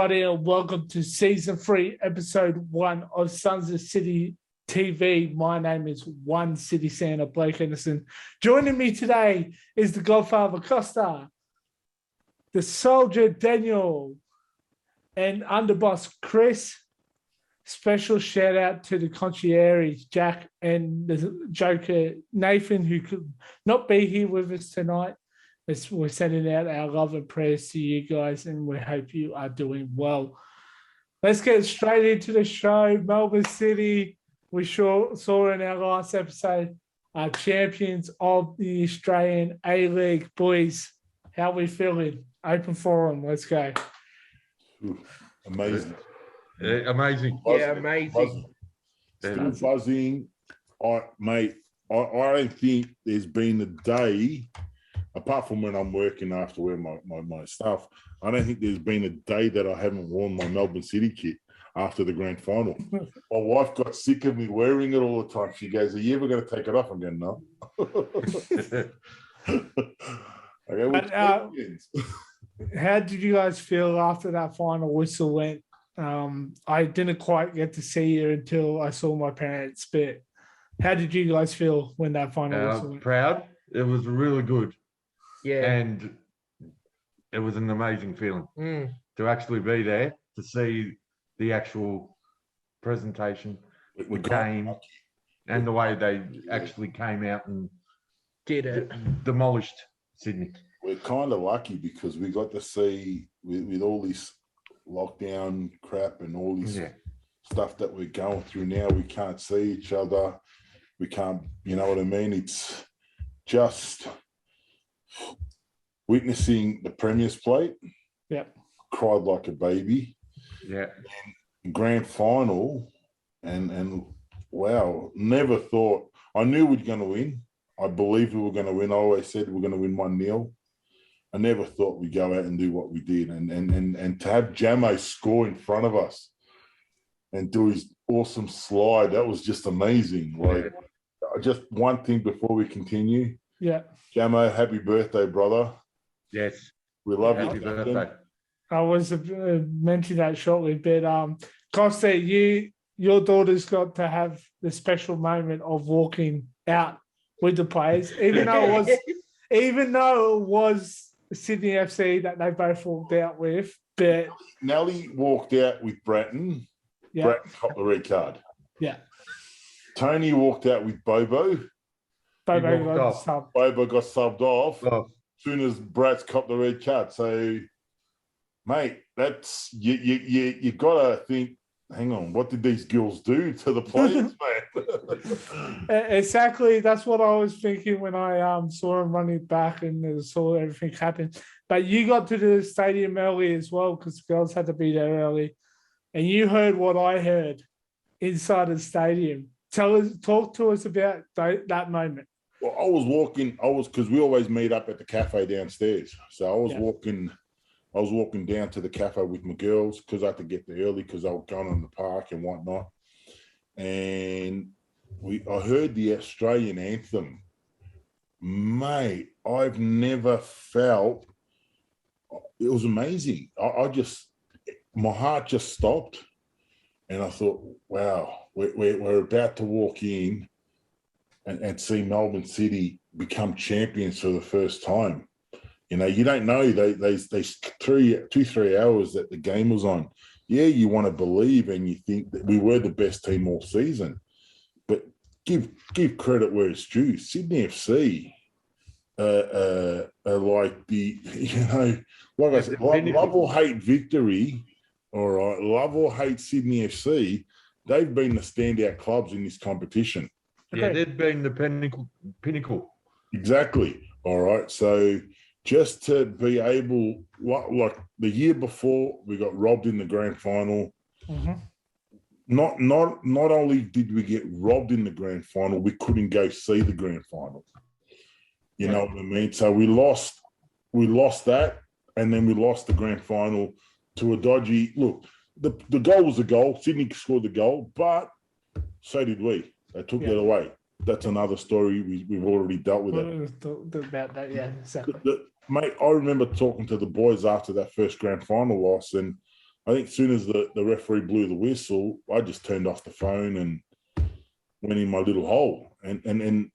everybody, and welcome to Season 3, Episode 1 of Sons of City TV. My name is One City Santa, Blake Anderson. Joining me today is the Godfather Costa, the Soldier Daniel, and Underboss Chris. Special shout out to the concierge Jack and the Joker Nathan, who could not be here with us tonight. We're sending out our love and prayers to you guys, and we hope you are doing well. Let's get straight into the show. Melbourne City, we saw in our last episode, are champions of the Australian A-League. Boys, how are we feeling? Open forum, let's go. Amazing. Amazing. Buzzing. Yeah, amazing. Still buzzing. I don't think there's been a day, apart from when I'm working after wear my stuff, I don't think there's been a day that I haven't worn my Melbourne City kit after the grand final. My wife got sick of me wearing it all the time. She goes, "Are you ever going to take it off?" I'm going, "No." How did you guys feel after that final whistle went? I didn't quite get to see you until I saw my parents, but how did you guys feel when that final whistle went? Proud. It was really good. Yeah. And it was an amazing feeling to actually be there, to see the actual presentation, the game, and the way they actually came out and did it. Demolished Sydney. We're kind of lucky because we got to see, with all this lockdown crap and all this stuff that we're going through now, we can't see each other. We can't, you know what I mean? It's just witnessing the Premier's plate. Yeah. Cried like a baby. Yeah. And grand final, and wow, never thought. I knew we were going to win. I believed we were going to win. I always said we were going to win 1-0. I never thought we'd go out and do what we did. And to have Jamo score in front of us and do his awesome slide, that was just amazing. Like, just one thing before we continue. Yeah. Jamo, happy birthday, brother. Yes. We love Happy you. birthday. I was mentioning that shortly, but Costa, your daughter's got to have the special moment of walking out with the players, even though it was Sydney FC that they both walked out with. But Nelly walked out with Bratton. Yeah. Bratton got the red card. Yeah. Tony walked out with Bobo. Bobo got subbed off. As soon as Brat's copped the red card. So, mate, that's you gotta think, hang on, what did these girls do to the players, man? Exactly. That's what I was thinking when I saw him running back and saw everything happen. But you got to the stadium early as well because the girls had to be there early. And you heard what I heard inside the stadium. Talk to us about that moment. Well, because we always meet up at the cafe downstairs. So I was walking down to the cafe with my girls because I had to get there early because I was going on the park and whatnot. And I heard the Australian anthem. Mate, I've never felt, it was amazing. My heart just stopped. And I thought, wow, we're about to walk in and see Melbourne City become champions for the first time. You know, you don't know they 2-3 hours that the game was on. Yeah, you want to believe and you think that we were the best team all season, but give credit where it's due. Sydney FC are like the, like I said, love or hate victory. All right, love or hate Sydney FC, they've been the standout clubs in this competition. Yeah, they've been the pinnacle. Exactly. All right, so just to be able, like the year before, we got robbed in the grand final. Mm-hmm. Not only did we get robbed in the grand final, we couldn't go see the grand final. You know what I mean? So we lost that, and then we lost the grand final to a dodgy look. The goal was a goal. Sydney scored the goal, but so did we. They took that away. That's another story. We've already dealt with it. About that, yeah, exactly. Mate, I remember talking to the boys after that first grand final loss, and I think as soon as the referee blew the whistle, I just turned off the phone and went in my little hole. And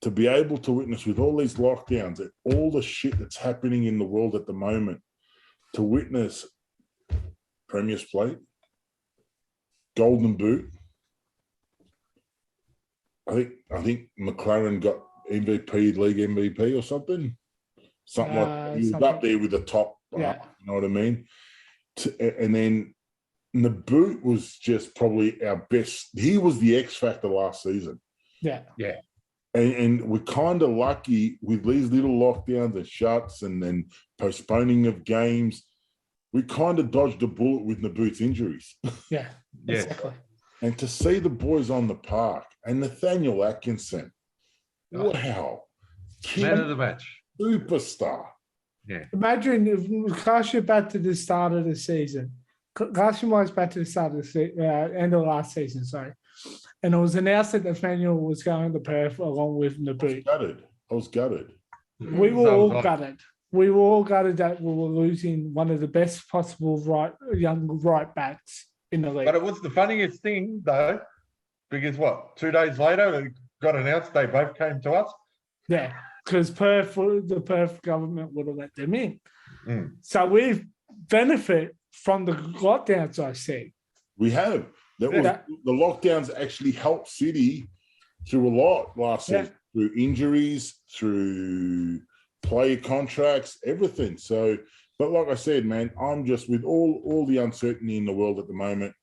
to be able to witness with all these lockdowns, all the shit that's happening in the world at the moment, to witness Premier's Plate, Golden Boot. I think McLaren got MVP, league MVP or something. Something like that. He was up there with the top, you know what I mean? And then the boot was just probably our best. He was the X factor last season. Yeah. Yeah. And we're kind of lucky with these little lockdowns and shuts and then postponing of games. We kind of dodged a bullet with Naboot's injuries. Yeah, exactly. And to see the boys on the park and Nathaniel Atkinson, wow. Man of the match. Superstar. Yeah. Imagine if cast you back to the start of the season. Cast your minds back to the start of the end of last season, sorry. And it was announced that Nathaniel was going to Perth along with Naboot. I was gutted. We were all gutted. We were all gutted that we were losing one of the best possible young right backs in the league. But it was the funniest thing, though, because 2 days later, it got announced they both came to us? Yeah, because the Perth government would have let them in. Mm. So we've benefit from the lockdowns, I see. We have. The lockdowns actually helped City through a lot last season, through injuries, through player contracts, everything. So, but like I said, man, I'm just with all the uncertainty in the world at the moment.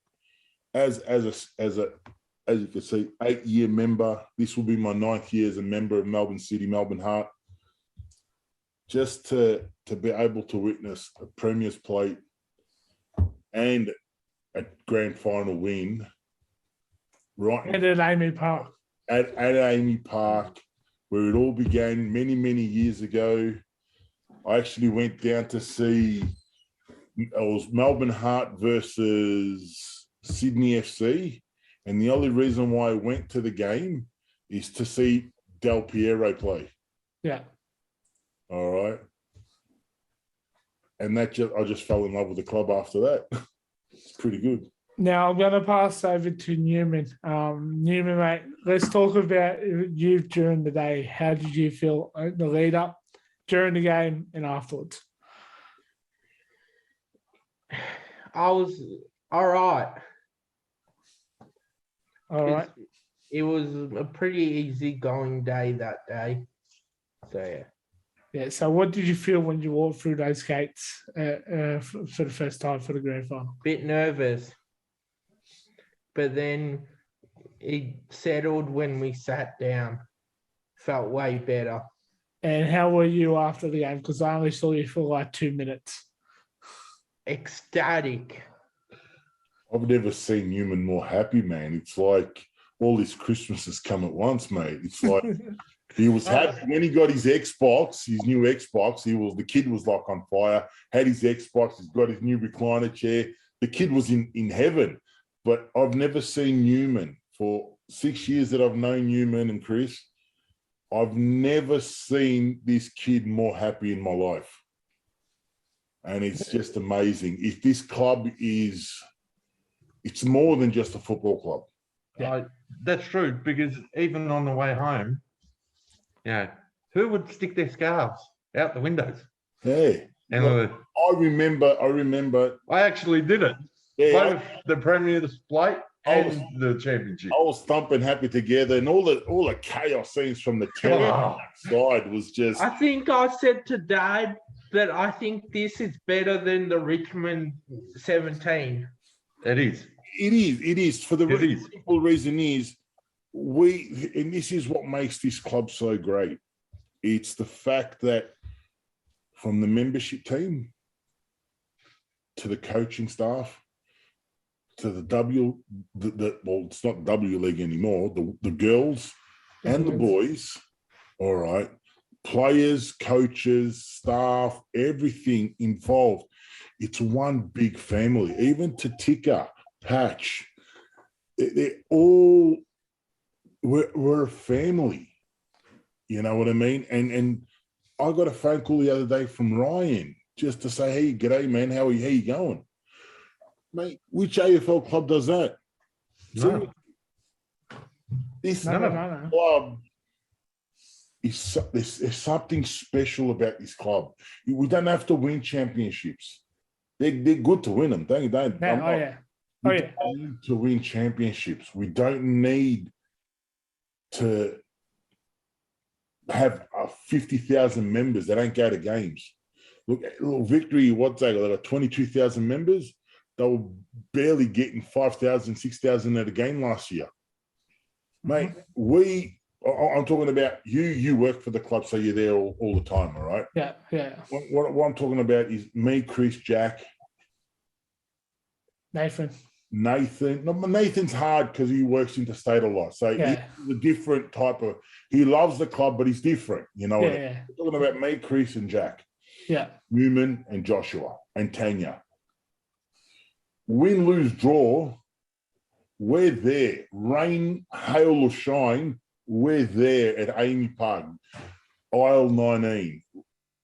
As you can see, 8-year member. This will be my 9th year as a member of Melbourne City, Melbourne Heart. Just to be able to witness a Premier's Plate and a grand final win, right? And at Amy Park. At Amy Park, where it all began many, many years ago. I actually went down to see, it was Melbourne Heart versus Sydney FC. And the only reason why I went to the game is to see Del Piero play. Yeah. All right. And I just fell in love with the club after that. It's pretty good. Now I'm going to pass over to Newman. Newman, mate, let's talk about you during the day. How did you feel the lead up, during the game, and afterwards? I was all right. All right. It was a pretty easy going day that day. So, yeah. Yeah, so what did you feel when you walked through those gates for the first time for the grand final? Bit nervous. But then it settled when we sat down. Felt way better. And how were you after the game? Because I only saw you for like 2 minutes. Ecstatic. I've never seen Newman more happy, man. It's like all his Christmases come at once, mate. It's like he was happy when he got his Xbox, his new Xbox. The kid was like on fire, had his Xbox, he's got his new recliner chair. The kid was in heaven. But I've never seen Newman for 6 years that I've known Newman and Chris. I've never seen this kid more happy in my life. And it's just amazing. If this club it's more than just a football club. Yeah. That's true, because even on the way home, who would stick their scarves out the windows? Hey, and I remember. I actually did it. Yeah, both the Premier's Plate and the Championship. I was thumping happy together, and all the chaos scenes from the side was just. I think I said to Dad that I think this is better than the Richmond 17. It is. It is. For the simple reason is and this is what makes this club so great. It's the fact that from the membership team to the coaching staff to the it's not W League anymore, the girls and the boys, all right, players, coaches, staff, everything involved. It's one big family. Even Tatika, Patch, we're a family. You know what I mean? And I got a phone call the other day from Ryan just to say, hey, g'day, man, how you going? Mate, which AFL club does that? No. This No. club there's something special about this club. We don't have to win championships. They're good to win them. We don't need to win championships. We don't need to have 50,000 members that don't go to games. Look, Victory, what's that? They got 22,000 members. They were barely getting 5,000, 6,000 at a game last year. Mate, I'm talking about you work for the club, so you're there all the time, all right? Yeah. What I'm talking about is me, Chris, Jack. Nathan. No, Nathan's hard because he works interstate a lot. So he's a different type of, he loves the club, but he's different. You know what I mean? We're talking about me, Chris, and Jack. Yeah. Newman and Joshua and Tanya. Win, lose, draw, we're there. Rain, hail, or shine, we're there at Amy Park, aisle 19.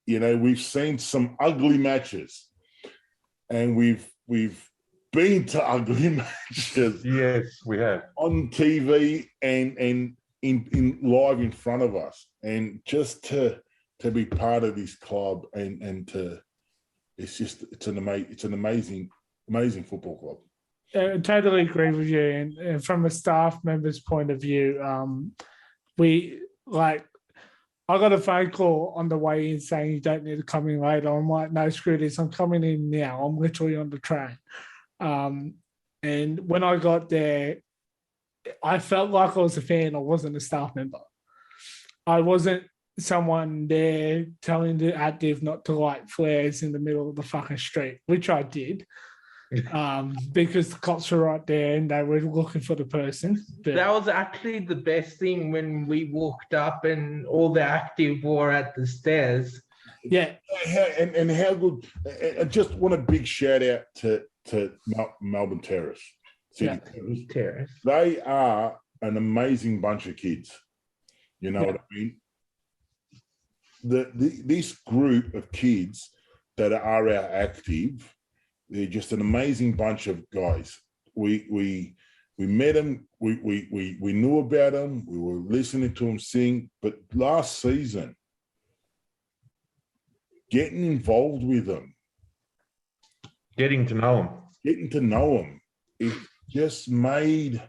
You know, we've seen some ugly matches, and we've been to ugly matches. Yes, we have. On TV and in live in front of us. And just to be part of this club and to, it's an amazing football club. I totally agree with you. And from a staff member's point of view, I got a phone call on the way in saying you don't need to come in later. I'm like, no, screw this. I'm coming in now. I'm literally on the train. And when I got there, I felt like I was a fan. I wasn't a staff member. I wasn't someone there telling the active not to light flares in the middle of the fucking street, which I did. Because the cops were right there and they were looking for the person. But that was actually the best thing when we walked up and all the active were at the stairs. Yeah. And how good. I just want a big shout out to Melbourne Terrace. Terrace. They are an amazing bunch of kids. You know what I mean? This group of kids that are our active, they're just an amazing bunch of guys. We met them. We knew about them. We were listening to them sing. But last season, getting involved with them, getting to know them, it just made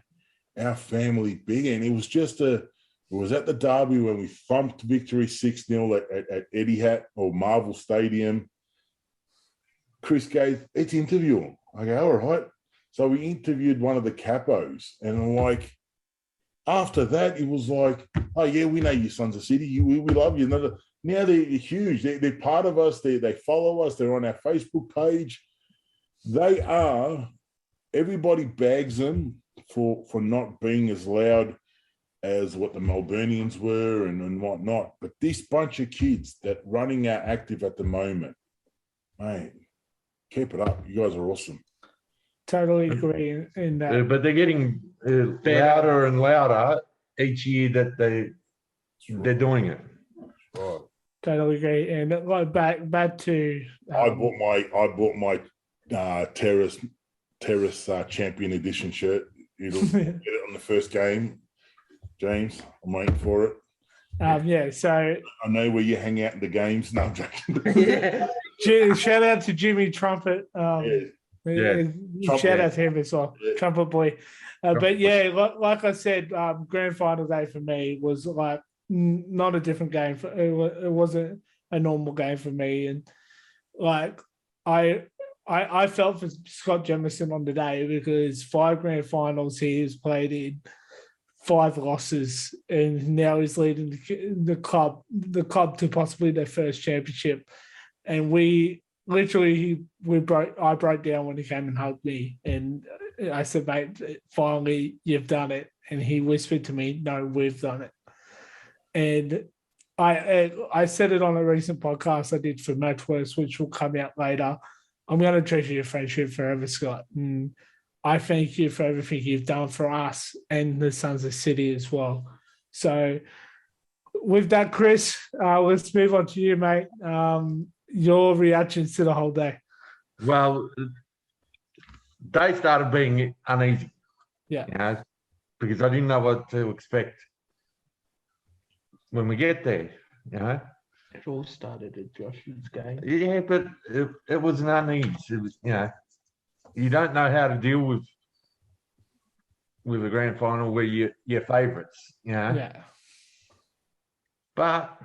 our family big. And it was at the derby when we thumped Victory 6-0 at Etihad or Marvel Stadium. Chris goes, let's interview him. I go, all right. So we interviewed one of the capos, and I'm like, after that, it was like, oh yeah, we know you, Sons of City. We love you. Now they're huge. They're part of us. They follow us. They're on our Facebook page. They are. Everybody bags them for not being as loud as what the Melburnians were and whatnot. But this bunch of kids that running our active at the moment, mate, keep it up. You guys are awesome. Totally agree in that. But they're getting louder and louder each year that they're doing it. Right. Totally agree. And like back to I bought my Terrace Champion Edition shirt. It'll get it on the first game. James, I'm waiting for it. So I know where you hang out in the games. No, I'm joking. Shout out to Jimmy Trumpet. Shout out to him as well, Trumpet Boy. But yeah, like I said, grand final day for me was like not a different game. It wasn't a normal game for me, and like I felt for Scott Jemison on the day because 5 grand finals he has played in, 5 losses, and now he's leading the club to possibly their first championship. And I broke down when he came and hugged me, and I said, mate, finally you've done it. And he whispered to me, no, we've done it. And I said it on a recent podcast I did for Matchworks, which will come out later. I'm going to treasure your friendship forever, Scott. And I thank you for everything you've done for us and the Sons of City as well. So with that, Chris, let's move on to you, mate. your reactions to the whole day. Well, they started being uneasy. Yeah. You know, because I didn't know what to expect when we get there. You know. It all started at Josh's game. Yeah, but it was an unease. It was, you don't know how to deal with a grand final where you're favourites. Yeah. But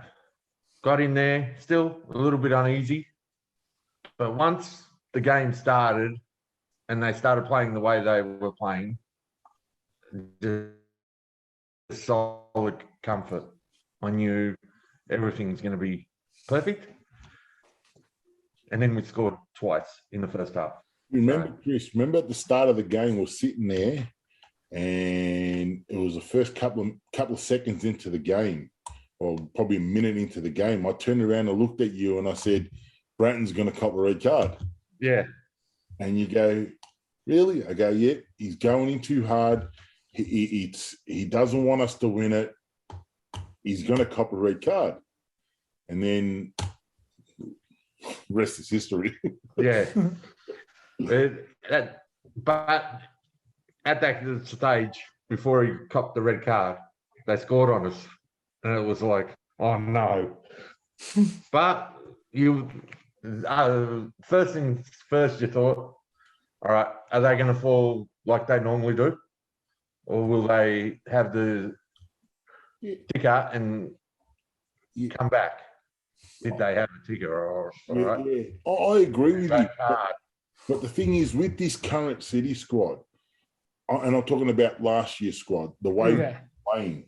got in there, still a little bit uneasy. But once the game started and they started playing the way they were playing, just solid comfort. I knew everything's going to be perfect. And then we scored twice in the first half. Remember, Chris, remember at the start of the game, we're sitting there and it was the first couple of seconds into the game, or probably a minute into the game. I turned around and looked at you and I said, Bratton's going to cop a red card. Yeah. And you go, really? I go, yeah, he's going in too hard. He doesn't want us to win it. He's going to cop a red card. And then rest is history. Yeah. But at that stage, before he copped the red card, they scored on us. And it was like, oh no. But first things first, you thought, all right, are they going to fall like they normally do? Or will they have the ticker and come back? Did they have a ticker? Yeah. I agree with you. But the thing is, with this current City squad, and I'm talking about last year's squad, the way we're playing,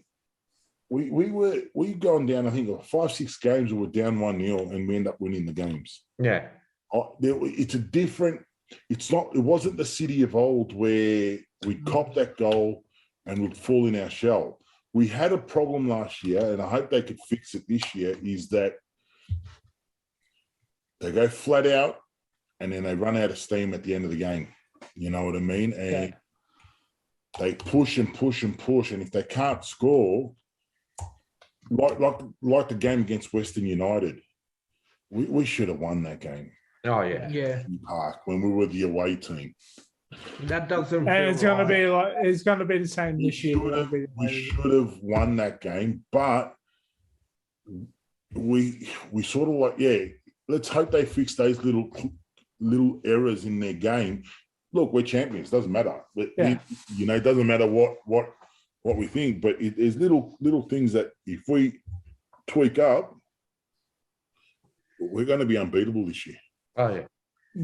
we've gone down, I think, 5-6 games, we were down 1-0 and we end up winning the games. Yeah. It's a different, it wasn't the City of old where we'd cop that goal and we'd fall in our shell. We had a problem last year, and I hope they could fix it this year, is that they go flat out and then they run out of steam at the end of the game. You know what I mean? And they push and push and push. And if they can't score, like the game against Western United, we should have won that game. Oh, yeah. Yeah. In Park, when we were the away team. That doesn't. And it's going to be like, it's going to be the same this year. We should have won that game, but we sort of like, let's hope they fix those little errors in their game. Look, we're champions. Doesn't matter. But it doesn't matter what we think. But there's little things that if we tweak up, we're going to be unbeatable this year. Oh yeah,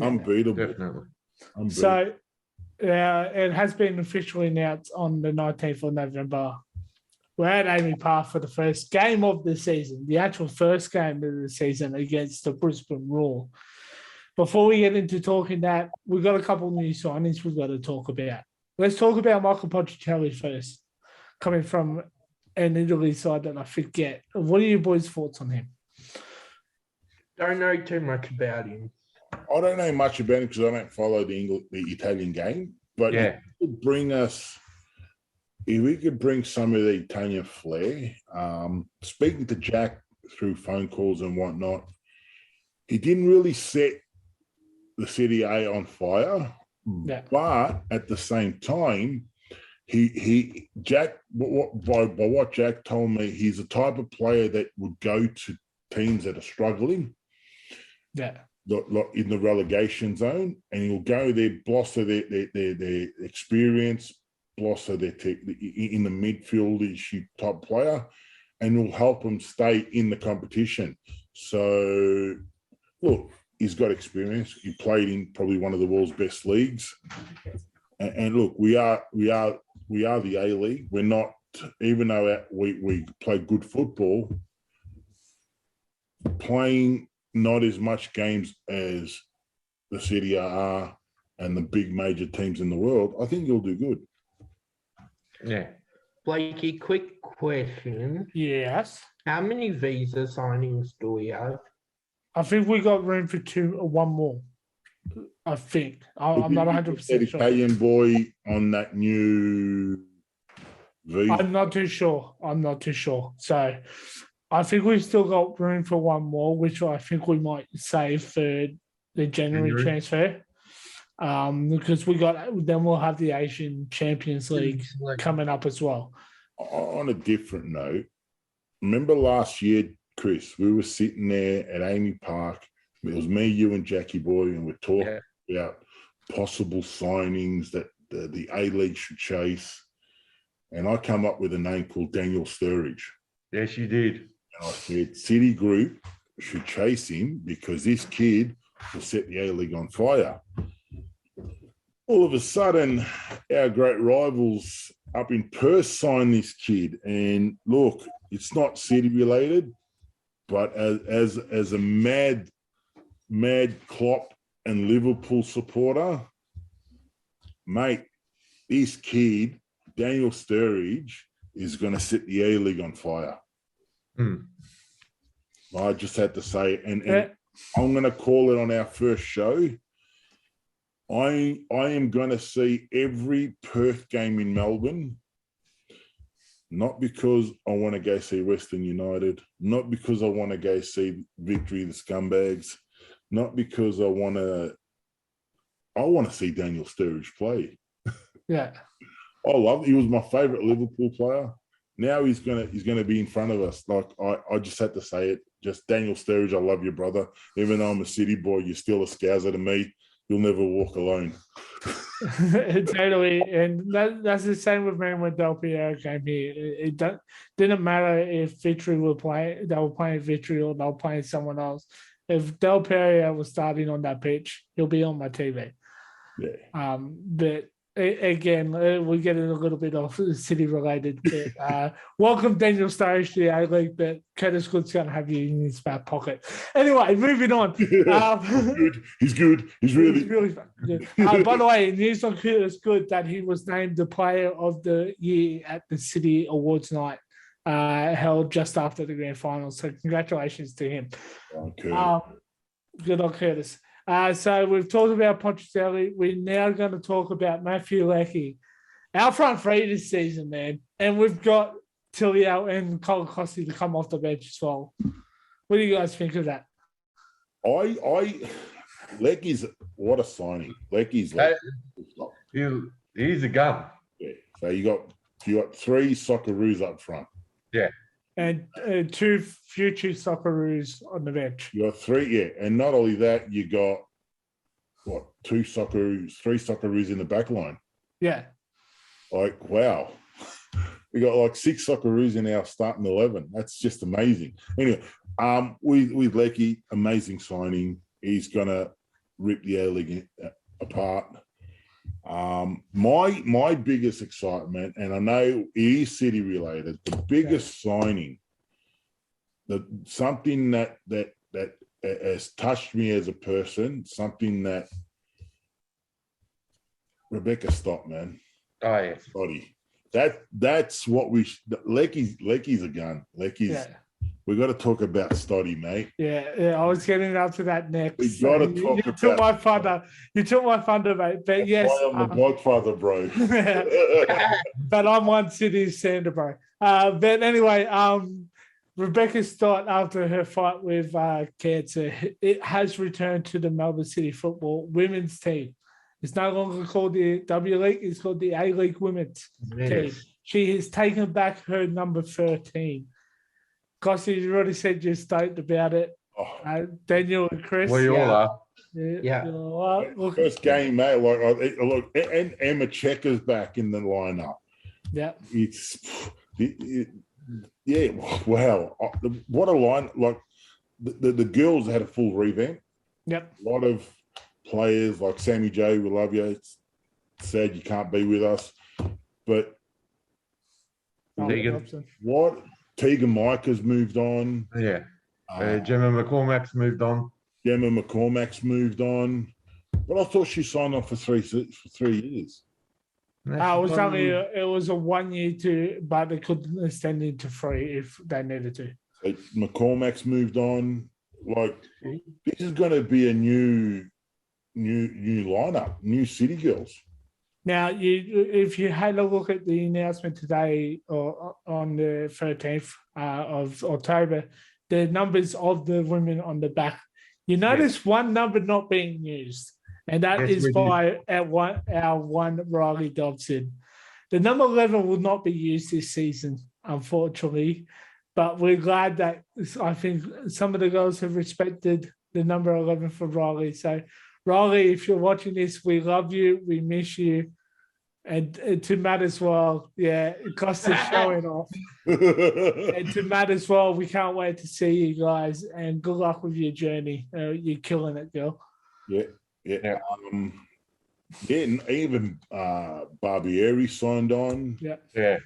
unbeatable. Definitely. Unbeatable. So it has been officially announced on the 19th of November. We're at Amy Park for the first game of the season, the actual first game of the season against the Brisbane Roar. Before we get into talking that, we've got a couple of new signings we've got to talk about. Let's talk about Michael Pogchelli first, coming from an Italy side that I forget. What are your boys' thoughts on him? Don't know too much about him. I don't know much about him because I don't follow the Italian game. But if we could bring some of the Italian flair, speaking to Jack through phone calls and whatnot, he didn't really set the Serie A on fire. Yeah. But at the same time, Jack, by what Jack told me, he's the type of player that would go to teams that are struggling. Yeah. In the relegation zone, and he'll go there, blossom their experience, blossom their in the midfield type player, and will help them stay in the competition. So, look, he's got experience. He played in probably one of the world's best leagues, and look, we are the A League. We're not, even though we play good football, playing not as much games as the Serie A and the big major teams in the world, I think you'll do good. Yeah. Blakey, quick question. Yes. How many visa signings do we have? I think we got room for one more. I think. I'm not 100% sure. Italian boy on that new visa. I'm not too sure. So I think we've still got room for one more, which I think we might save for the January transfer. Because then we'll have the Asian Champions League coming up as well. On a different note, remember last year, Chris, we were sitting there at Amy Park. It was me, you, and Jackie Boy, and we're talking about possible signings that the A-League should chase. And I come up with a name called Daniel Sturridge. Yes, you did. And I said, City Group should chase him because this kid will set the A-League on fire. All of a sudden, our great rivals up in Perth signed this kid. And look, it's not City related, but as a mad Klopp and Liverpool supporter, mate, this kid, Daniel Sturridge, is going to set the A-League on fire. I just had to say, and I'm going to call it on our first show. I am going to see every Perth game in Melbourne, not because I want to go see Western United, not because I want to go see Victory the Scumbags, not because I want to see Daniel Sturridge play. Yeah. He was my favourite Liverpool player. Now he's gonna be in front of us. Like I just had to say it. Just Daniel Sturridge, I love you, brother. Even though I'm a City boy, you're still a Scouser to me. You'll never walk alone. Totally, and that's the same with me when Del Piero came here. It didn't matter if Victory were playing; they were playing Victory or they were playing someone else. If Del Piero was starting on that pitch, he'll be on my TV. Yeah. But again, we're getting a little bit off City related. But, welcome Daniel Sturridge to the A-League, but Curtis Good's going to have you in his back pocket. Anyway, moving on. He's good. He's really good. By the way, news on Curtis Good that he was named the Player of the Year at the City Awards night held just after the grand final. So congratulations to him. Okay. Good on Curtis. So we've talked about Pogchelli. We're now going to talk about Matthew Leckie. Our front three this season, man. And we've got Tilio and Colacosti to come off the bench as well. What do you guys think of that? Leckie's, what a signing. Leckie's he's a gun. Yeah. So you got three Socceroos up front. Yeah. And two future Socceroos on the bench. You got three, yeah. And not only that, you got three Socceroos in the back line. Yeah. Like, wow. We got like 6 Socceroos in our starting 11. That's just amazing. Anyway, with Leckie, amazing signing. He's gonna rip the A-League apart. My biggest excitement, and I know it is City related, the biggest signing, something that has touched me as a person, something that Rebecca Stott, man. Oh yeah, Body. That's what Leckie's a gun. Leckie's. We got to talk about Stoddy, mate. Yeah, I was getting up to that next. We got to talk about. Took my thunder. You took my thunder, mate. But That's yes, why I'm the Godfather, bro. but I'm one City's Sander, bro. But anyway, Rebecca Stott, after her fight with cancer, it has returned to the Melbourne City Football women's team. It's no longer called the W League; it's called the A League Women's team. She has taken back her number 13. Costy, you already said you're stoked about it. Daniel and Chris. We all are. Yeah. First game, mate. Look, and Emma Checker's back in the lineup. Yeah. Yeah. Wow. What a line! Like the girls had a full revamp. Yep. A lot of players like Sammy J. We love you. It's sad you can't be with us, but Tegan Micah's moved on. Yeah. Gemma McCormack's moved on. But I thought she signed on for 3 years. It was a 1 year but they could extend it to 3 if they needed to. McCormack's moved on. Like, this is going to be a new lineup, new City girls. Now, if you had a look at the announcement today or on the 13th of October, the numbers of the women on the back, you notice one number not being used, and that Yes, is we by our one Riley Dobson. The number 11 will not be used this season, unfortunately, but we're glad that I think some of the girls have respected the number 11 for Riley. So, Riley, if you're watching this, we love you, we miss you. And to Matt as well, yeah, Costa's showing off. And to Matt as well, we can't wait to see you guys, and good luck with your journey. You're killing it, girl. Yeah. Yeah. And even Barbieri signed on. Yeah. Yeah.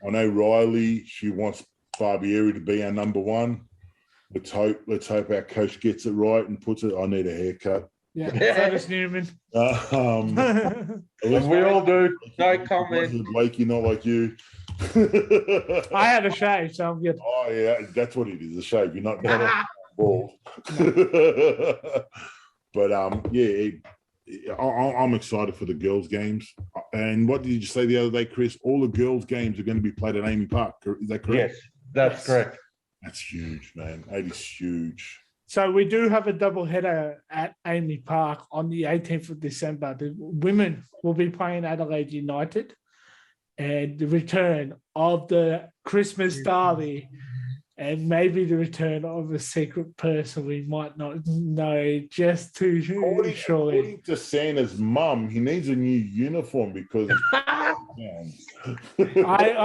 I know Riley, she wants Barbieri to be our number one. Let's hope our coach gets it right and puts it. I need a haircut. Yeah. So does Newman. We all do. No comment. Leckie, not like you. I had a shave, so I'm good. Oh yeah, that's what it is, a shave. You're not bald. But I'm excited for the girls' games. And what did you say the other day, Chris? All the girls' games are going to be played at Amy Park. Is that correct? Yes, that's correct. That's huge, man. That is huge. So we do have a double header at Amy Park on the 18th of December. The women will be playing Adelaide United, and the return of the Christmas derby, and maybe the return of a secret person we might not know just too surely. According to Santa's mum, he needs a new uniform because I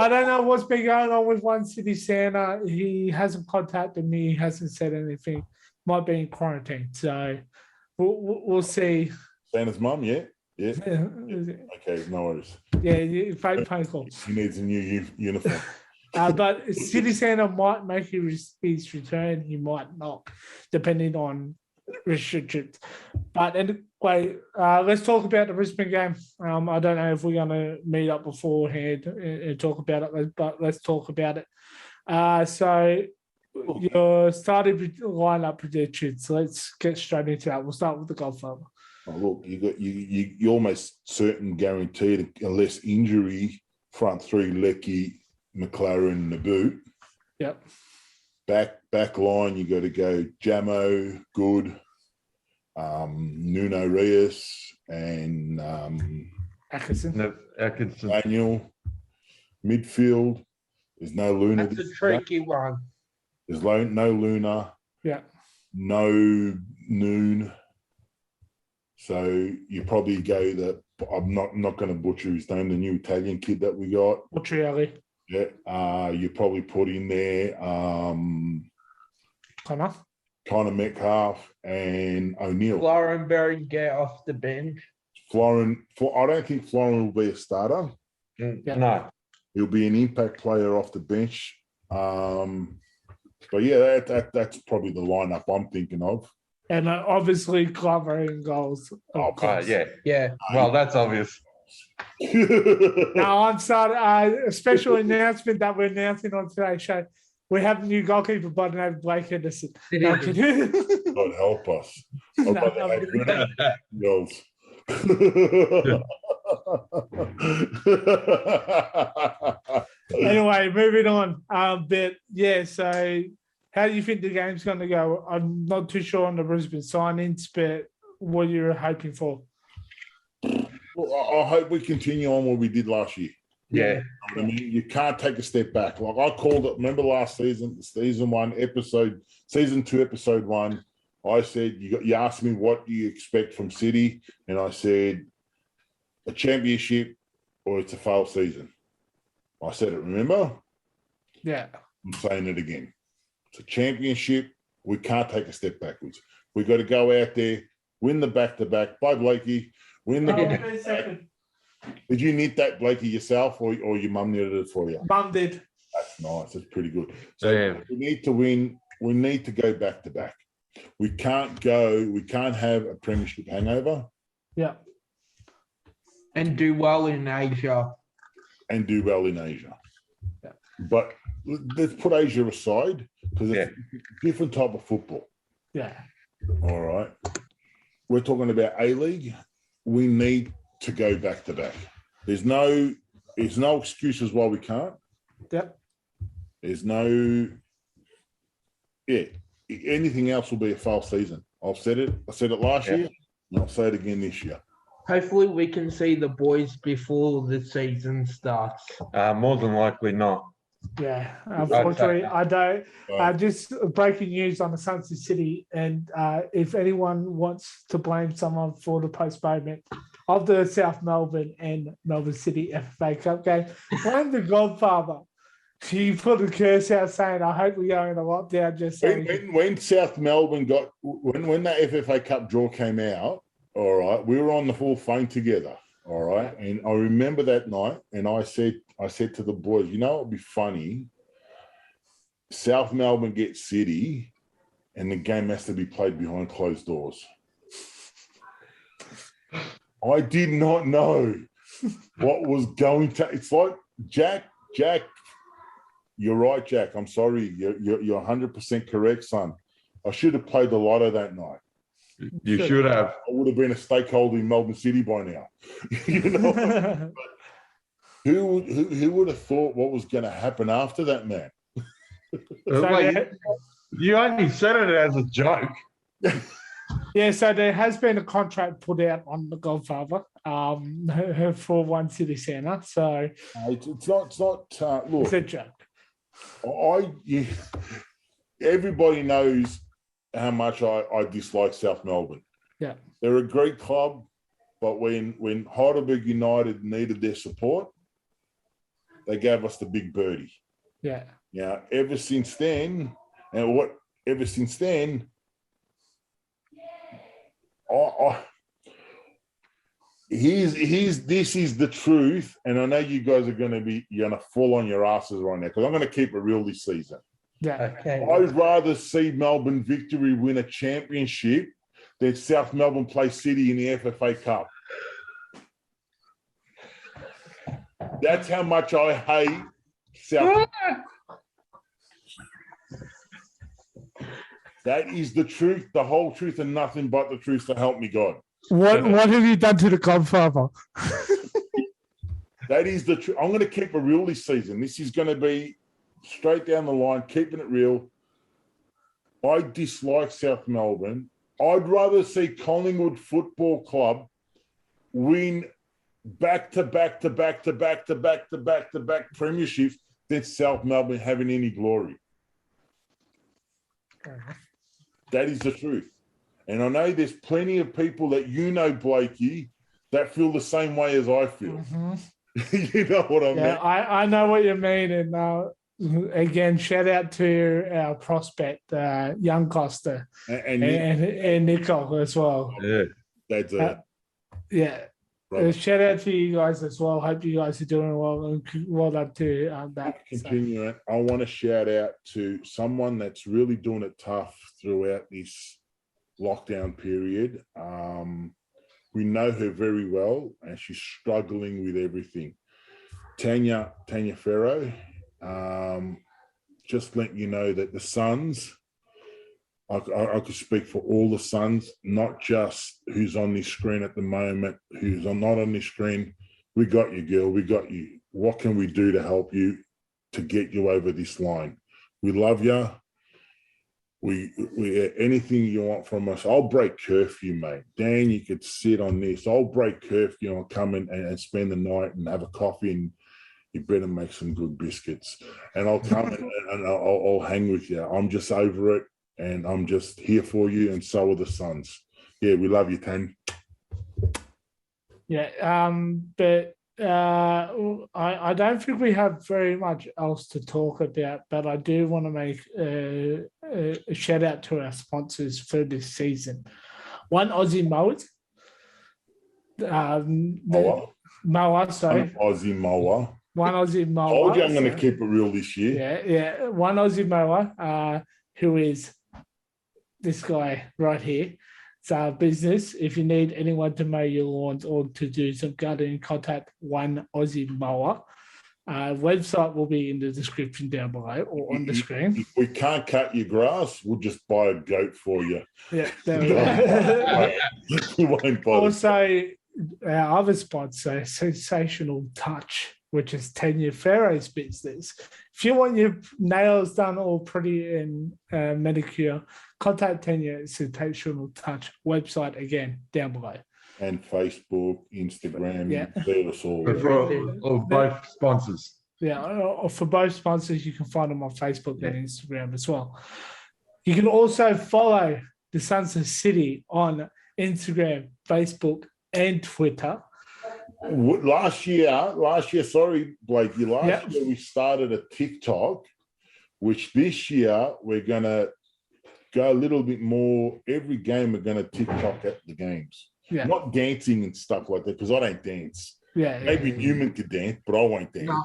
don't know what's been going on with One City Santa. He hasn't contacted me. He hasn't said anything. Might be in quarantine, so we'll see. Santa's mum, yeah. Okay, no worries. Yeah, fake phone call. He needs a new uniform. But City Santa might make his return. He might not, depending on restrictions. But anyway, let's talk about the Brisbane game. I don't know if we're going to meet up beforehand and talk about it, but let's talk about it. So your starting lineup predictions. Let's get straight into that. We'll start with the Godfather. Oh, look, you almost certain guaranteed, unless injury, front three, Leckie, McLaren, Naboo. Yep. Back line, you got to go Jamo, Good, Nuno Reyes, and Atkinson. Daniel. Midfield, there's no Luna. That's a tricky one. There's no Luna. Yeah. No Noon. So you probably go I'm not going to butcher his name, the new Italian kid that we got. Pogchelli. Yeah. You probably put in there Connor Metcalf and O'Neill. Florin Berry get off the bench. I don't think Florin will be a starter. Yeah. No. He'll be an impact player off the bench. But yeah, that's probably the lineup I'm thinking of. And obviously Glover in goals. Yeah. Well, that's obvious. Now I'm starting a special announcement that we're announcing on today's show. We have a new goalkeeper by the name of Blake Henderson. God help us. Girls. Anyway, moving on. But yeah, so how do you think the game's going to go? I'm not too sure on the Brisbane signings, but what you're hoping for? Well, I hope we continue on what we did last year. Yeah. You know what I mean, you can't take a step back. Like I called it. Remember last season, season 2, episode 1. I said you asked me what do you expect from City, and I said a championship or it's a failed season. I said it. Remember? Yeah. I'm saying it again. It's a championship. We can't take a step backwards. We got to go out there, win the back-to-back. Bye, Blakey. Win the back-to-back. Did you knit that, Blakey, yourself, or your mum knitted it for you? Mum did. That's nice. That's pretty good. So we need to win. We need to go back-to-back. We can't have a premiership hangover. Yeah. And do well in Asia. Yeah. But let's put Asia aside because it's a different type of football. Yeah. All right. We're talking about A-League. We need to go back to back. There's no excuses why we can't. Yep. There's anything else will be a failed season. I've said it. I said it last year, and I'll say it again this year. Hopefully, we can see the boys before the season starts. More than likely not. Yeah, unfortunately, I don't. Just breaking news on the Sunset City, and if anyone wants to blame someone for the postponement of the South Melbourne and Melbourne City FFA Cup game, blame the Godfather. He put a curse out saying, "I hope we go into lockdown." Just so when South Melbourne when that FFA Cup draw came out, all right, we were on the full phone together, all right, and I remember that night, and I said to the boys, you know, it'd be funny. South Melbourne gets City, and the game has to be played behind closed doors. I did not know what was going to. It's like Jack. You're right, Jack. I'm sorry. You're 100% correct, son. I should have played the lotto that night. You should have. I would have been a stakeholder in Melbourne City by now. You know, who would have thought what was going to happen after that, man? You only said it as a joke. Yeah, so there has been a contract put out on the Godfather for One City Centre. So it's not. Look, it's a joke. Everybody knows how much I dislike South Melbourne. Yeah, they're a great club, but when Heidelberg United needed their support, they gave us the big birdie. Yeah. Yeah. Ever since then, this is the truth, and I know you guys are going to fall on your asses right now because I'm going to keep it real this season. Yeah. Okay. I'd rather see Melbourne Victory win a championship than South Melbourne play City in the FFA Cup. That's how much I hate South. That is the truth, the whole truth, and nothing but the truth, so help me God. What have you done to the Godfather? That is the truth. I'm going to keep it real this season. This is going to be straight down the line, keeping it real. I dislike South Melbourne. I'd rather see Collingwood Football Club win back-to-back premierships than South Melbourne having any glory. That is the truth. And I know there's plenty of people that Blakey, that feel the same way as I feel. Mm-hmm. You know what I mean? Yeah, I know what you mean. And again, shout out to our prospect, Young Costa and Nicole as well. Yeah, that's yeah. Shout out to you guys as well. Hope you guys are doing well, and well done to that. Continuing, I want to shout out to someone that's really doing it tough throughout this lockdown period. We know her very well, and she's struggling with everything. Tanya Ferro, just let you know that the Suns, I could speak for all the Suns, not just who's on this screen at the moment, who's not on this screen. We got you, girl. We got you. What can we do to help you to get you over this line? We love you. We anything you want from us. I'll break curfew, mate. Dan, you could sit on this. I'll break curfew and come in and spend the night and have a coffee, and you better make some good biscuits. And I'll come and I'll hang with you. I'm just over it, and I'm just here for you, and so are the Suns. Yeah, we love you, Tan. Yeah, but I don't think we have very much else to talk about, but I do want to make a shout out to our sponsors for this season. One Aussie Mowers. Mower, sorry. Aussie Mower. One Aussie Mower. I told you I'm going to keep it real this year. Yeah. One Aussie Mower, who is this guy right here. It's our business. If you need anyone to mow your lawns or to do some gardening, contact One Aussie Mower. Website will be in the description down below or on the screen. If we can't cut your grass, we'll just buy a goat for you. Yeah, there we go. We won't bother. Also, our other sponsor, Sensational Touch, which is Tanya Ferro's business. If you want your nails done all pretty and manicure, contact Tanya at Sensational Touch. Website again down below. And Facebook, Instagram, Yeah. see us all. But for both sponsors. Yeah, or for both sponsors, you can find them on Facebook and Instagram as well. You can also follow the Sons of City on Instagram, Facebook, and Twitter. Last year, sorry, Blakey, last year we started a TikTok, which this year we're going to go a little bit more. Every game we're going to TikTok at the games. Yeah. Not dancing and stuff like that, because I don't dance. Maybe Newman could dance, but I won't dance. No.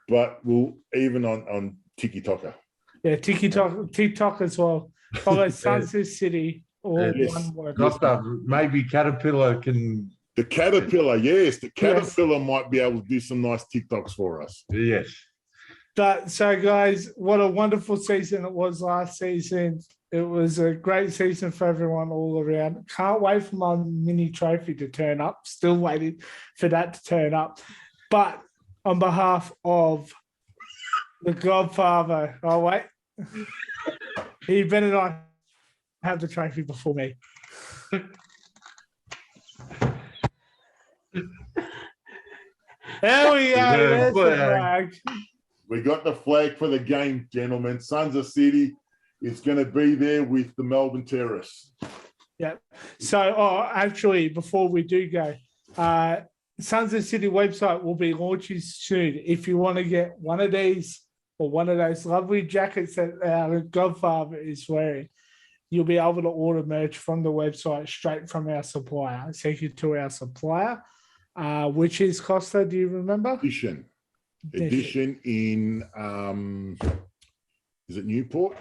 But we'll even on TikToker. Yeah, TikTok as well. Follow Sons of City, all one word. Costa, maybe Caterpillar can. The Caterpillar, yes. The Caterpillar might be able to do some nice TikToks for us. Yes. But so, guys, what a wonderful season it was last season. It was a great season for everyone all around. Can't wait for my mini trophy to turn up. Still waiting for that to turn up. But on behalf of the Godfather, oh, wait. He better not have the trophy before me. There we go. There's the flag. We got the flag for the game, gentlemen. Sons of City is going to be there with the Melbourne Terrorists. Yeah. So, actually, before we do go, Sons of City website will be launching soon. If you want to get one of these or one of those lovely jackets that our Godfather is wearing, you'll be able to order merch from the website straight from our supplier. Thank you to our supplier, which is Costa. Do you remember? Edition in, is it Newport?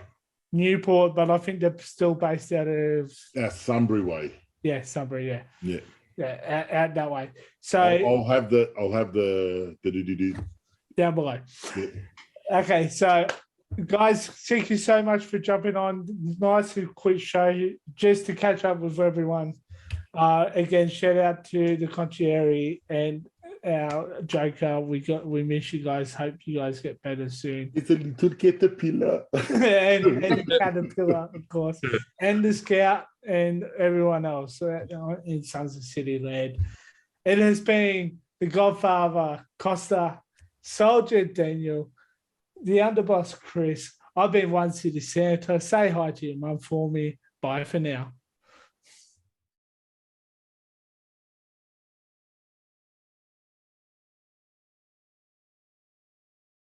Newport, but I think they're still based out of Sunbury way. Yeah, Sunbury. Yeah. Yeah, out that way. So I'll have the down below. Yeah. Okay, so guys, thank you so much for jumping on. Nice and quick show just to catch up with everyone. Again, shout out to the Conchieri and our Joker. We miss you guys. Hope you guys get better soon. It's a little caterpillar. and the Caterpillar, of course, and the Scout and everyone else in Sons of City land. It has been the Godfather, Costa, Soldier Daniel, the Underboss Chris. I've been One City Santa. Say hi to your mum for me. Bye for now.